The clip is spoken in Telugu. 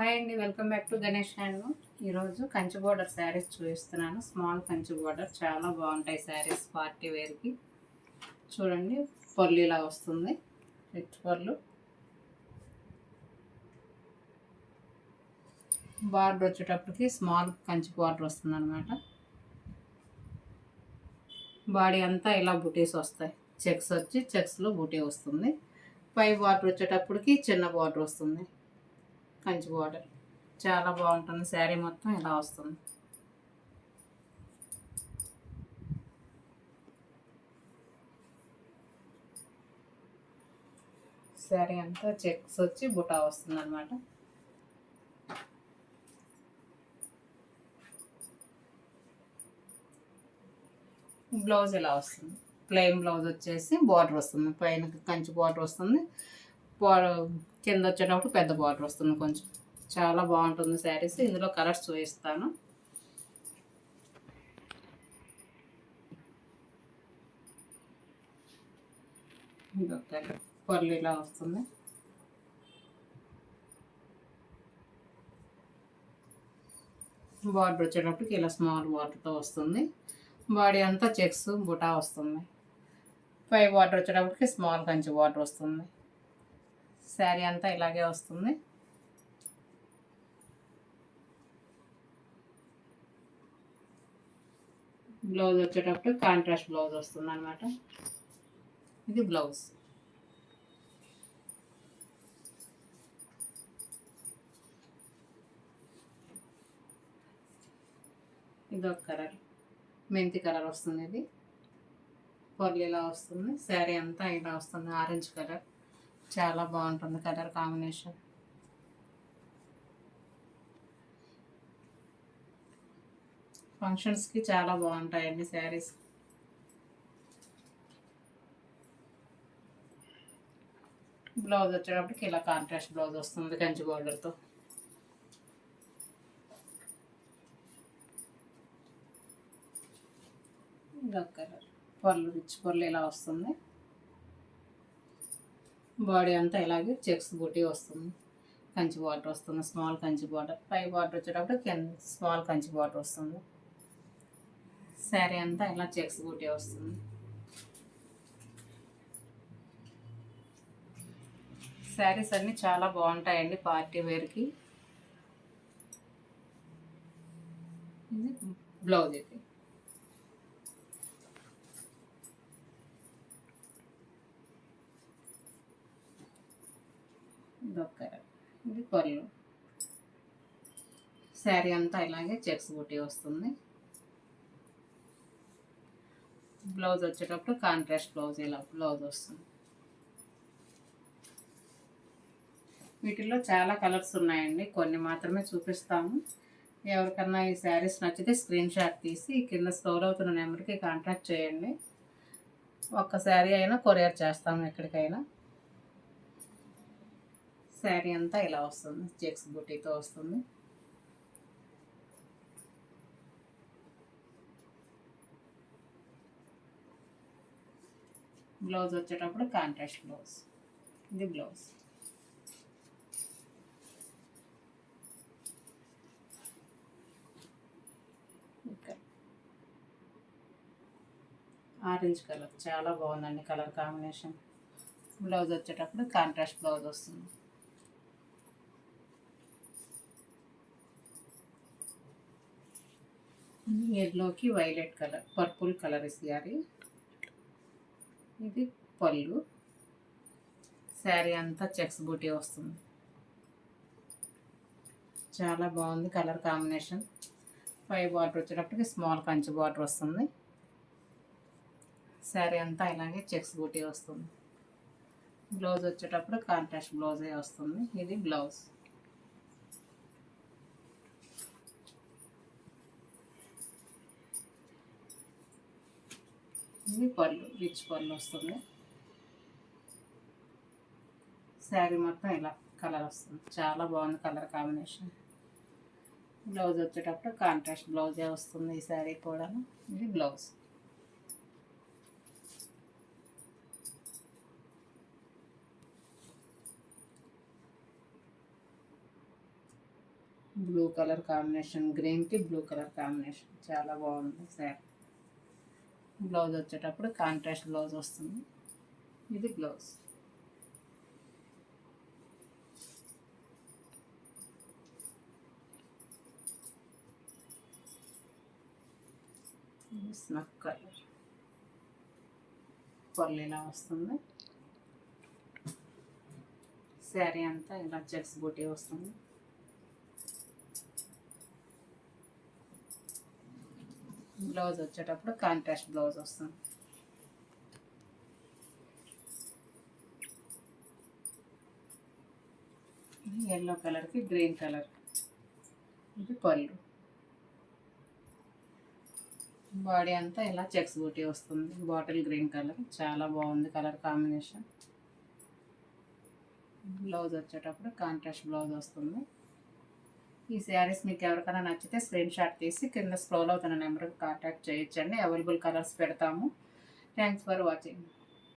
హాయ్ అండి, welcome back to Ganesh handloom. ఈరోజు కంచి బోర్డర్ శారీస్ చూపిస్తున్నాను. స్మాల్ కంచి బోర్డర్ చాలా బాగుంటాయి శారీస్ పార్టీ వేర్కి. చూడండి, పళ్ళు ఇలా వస్తుంది, రిచ్ పళ్ళు. బార్డర్ వచ్చేటప్పటికి స్మాల్ కంచి బార్డర్ వస్తుంది అనమాట. బాడీ అంతా ఇలా బుటీస్ వస్తాయి, చెక్స్ వచ్చి చెక్స్లో బుటీ వస్తుంది. పై బార్డర్ వచ్చేటప్పటికి చిన్న బార్డర్ వస్తుంది, కంచి బార్డర్. చాలా బాగుంటుంది, శారీ మొత్తం ఇలా వస్తుంది. శారీ అంతా చెక్స్ వచ్చి బుటా వస్తుంది అనమాట. బ్లౌజ్ ఇలా వస్తుంది, ప్లెయిన్ బ్లౌజ్ వచ్చేసి బార్డర్ వస్తుంది, పైన కంచి బార్డర్ వస్తుంది, కింద వచ్చేటప్పుడు పెద్ద బార్డర్ వస్తుంది కొంచెం. చాలా బాగుంటుంది శారీస్. ఇందులో కలర్స్ చూపిస్తాను. పళ్ళు ఇలా వస్తుంది, బార్డర్ వచ్చేటప్పటికి ఇలా స్మాల్ బార్డర్తో వస్తుంది. బాడీ అంతా చెక్స్ బుటా వస్తుంది. పై బార్డర్ వచ్చేటప్పటికి స్మాల్ కంచి బార్డర్ వస్తుంది. శారీ అంతా ఇలాగే వస్తుంది. బ్లౌజ్ వచ్చేటప్పుడు కాంట్రాస్ట్ బ్లౌజ్ వస్తుంది అనమాట. ఇది బ్లౌజ్. ఇదొక కలర్, మెంతి కలర్ వస్తుంది. ఇది పళ్ళు ఇలా వస్తుంది. శారీ అంతా ఇలా వస్తుంది, ఆరెంజ్ కలర్. చాలా బాగుంటుంది కలర్ కాంబినేషన్. ఫంక్షన్స్కి చాలా బాగుంటాయండి శారీస్. బ్లౌజ్ వచ్చేటప్పటికి ఇలా కాంట్రాస్ట్ బ్లౌజ్ వస్తుంది కంచి బార్డర్తో. ఇదొక కలర్, పళ్ళు రిచ్ పళ్ళు ఇలా వస్తుంది. బాడీ అంతా ఇలాగే చెక్స్ బూటీ వస్తుంది, కంచి బార్డర్ వస్తుంది, స్మాల్ కంచి బార్డర్. పై బార్డర్ వచ్చేటప్పుడు కింద స్మాల్ కంచి బార్డర్ వస్తుంది. శారీ అంతా ఇలా చెక్స్ బూటీ వస్తుంది. శారీస్ అన్నీ చాలా బాగుంటాయండి పార్టీ వేర్కి. ఇది బ్లౌజ్. ఇది ఇదొక, ఇది పళ్ళు. శారీ అంతా ఇలాగే చెక్స్ బూటీ వస్తుంది. బ్లౌజ్ వచ్చేటప్పుడు కాంట్రాస్ట్ బ్లౌజ్ ఇలా బ్లౌజ్ వస్తుంది. వీటిల్లో చాలా కలర్స్ ఉన్నాయండి, కొన్ని మాత్రమే చూపిస్తాము. ఎవరికన్నా ఈ శారీస్ నచ్చితే స్క్రీన్ షాట్ తీసి కింద స్క్రోల్ అవుతున్న నెంబర్కి కాంటాక్ట్ చేయండి. ఒక్క శారీ అయినా కొరియర్ చేస్తాము ఎక్కడికైనా. శారీ అంతా ఇలా వస్తుంది, చెక్స్ బుటీతో వస్తుంది. బ్లౌజ్ వచ్చేటప్పుడు కాంట్రాస్ట్ బ్లౌజ్. ఇది బ్లౌజ్. ఆరెంజ్ కలర్ చాలా బాగుందండి కలర్ కాంబినేషన్. బ్లౌజ్ వచ్చేటప్పుడు కాంట్రాస్ట్ బ్లౌజ్ వస్తుంది. ఎల్లోకి వైలెట్ కలర్, పర్పుల్ కలర్ ఇస్తారు. ఇది పళ్ళు. శారీ అంతా చెక్స్ బూటీ వస్తుంది. చాలా బాగుంది కలర్ కాంబినేషన్. పై బార్డర్ వచ్చేటప్పటికి స్మాల్ కంచి బార్డర్ వస్తుంది. శారీ అంతా ఇలాగే చెక్స్ బూటీ వస్తుంది. బ్లౌజ్ వచ్చేటప్పుడు కాంట్రాస్ట్ బ్లౌజే వస్తుంది. ఇది బ్లౌజ్. ఇది పళ్ళు, రిచ్ పళ్ళు వస్తుంది. శారీ మొత్తం ఇలా కలర్ వస్తుంది, చాలా బాగుంది కలర్ కాంబినేషన్. బ్లౌజ్ వచ్చేటప్పుడు కాంట్రాస్ట్ బ్లౌజే వస్తుంది ఈ శారీ కూడా. ఇది బ్లౌజ్. బ్లూ కలర్ కాంబినేషన్, గ్రీన్కి బ్లూ కలర్ కాంబినేషన్ చాలా బాగుంది శారీ. బ్లౌజ్ వచ్చేటప్పుడు కాంట్రాస్ట్ బ్లౌజ్ వస్తుంది. ఇది బ్లౌజ్. స్నఫ్ కలర్ పళ్ళు ఇలా వస్తుంది. శారీ అంతా ఇలా చెక్స్ బూటీ వస్తుంది. బ్లౌజ్ వచ్చేటప్పుడు కాంట్రాస్ట్ బ్లౌజ్ వస్తుంది. ఎల్లో కలర్కి గ్రీన్ కలర్. ఇది పళ్ళు. బాడీ అంతా ఇలా చెక్స్ బూటీ వస్తుంది. బాటిల్ గ్రీన్ కలర్ చాలా బాగుంది కలర్ కాంబినేషన్. బ్లౌజ్ వచ్చేటప్పుడు కాంట్రాస్ట్ బ్లౌజ్ వస్తుంది. ఈ శారీస్ మీకు ఎవరికైనా నచ్చితే స్క్రీన్ షాట్ తీసి కింద స్క్రోల్ అవుతున్న నెంబర్కి కాంటాక్ట్ చేయొచ్చండి. అవైలబుల్ కలర్స్ పెడతాము. Thanks for watching.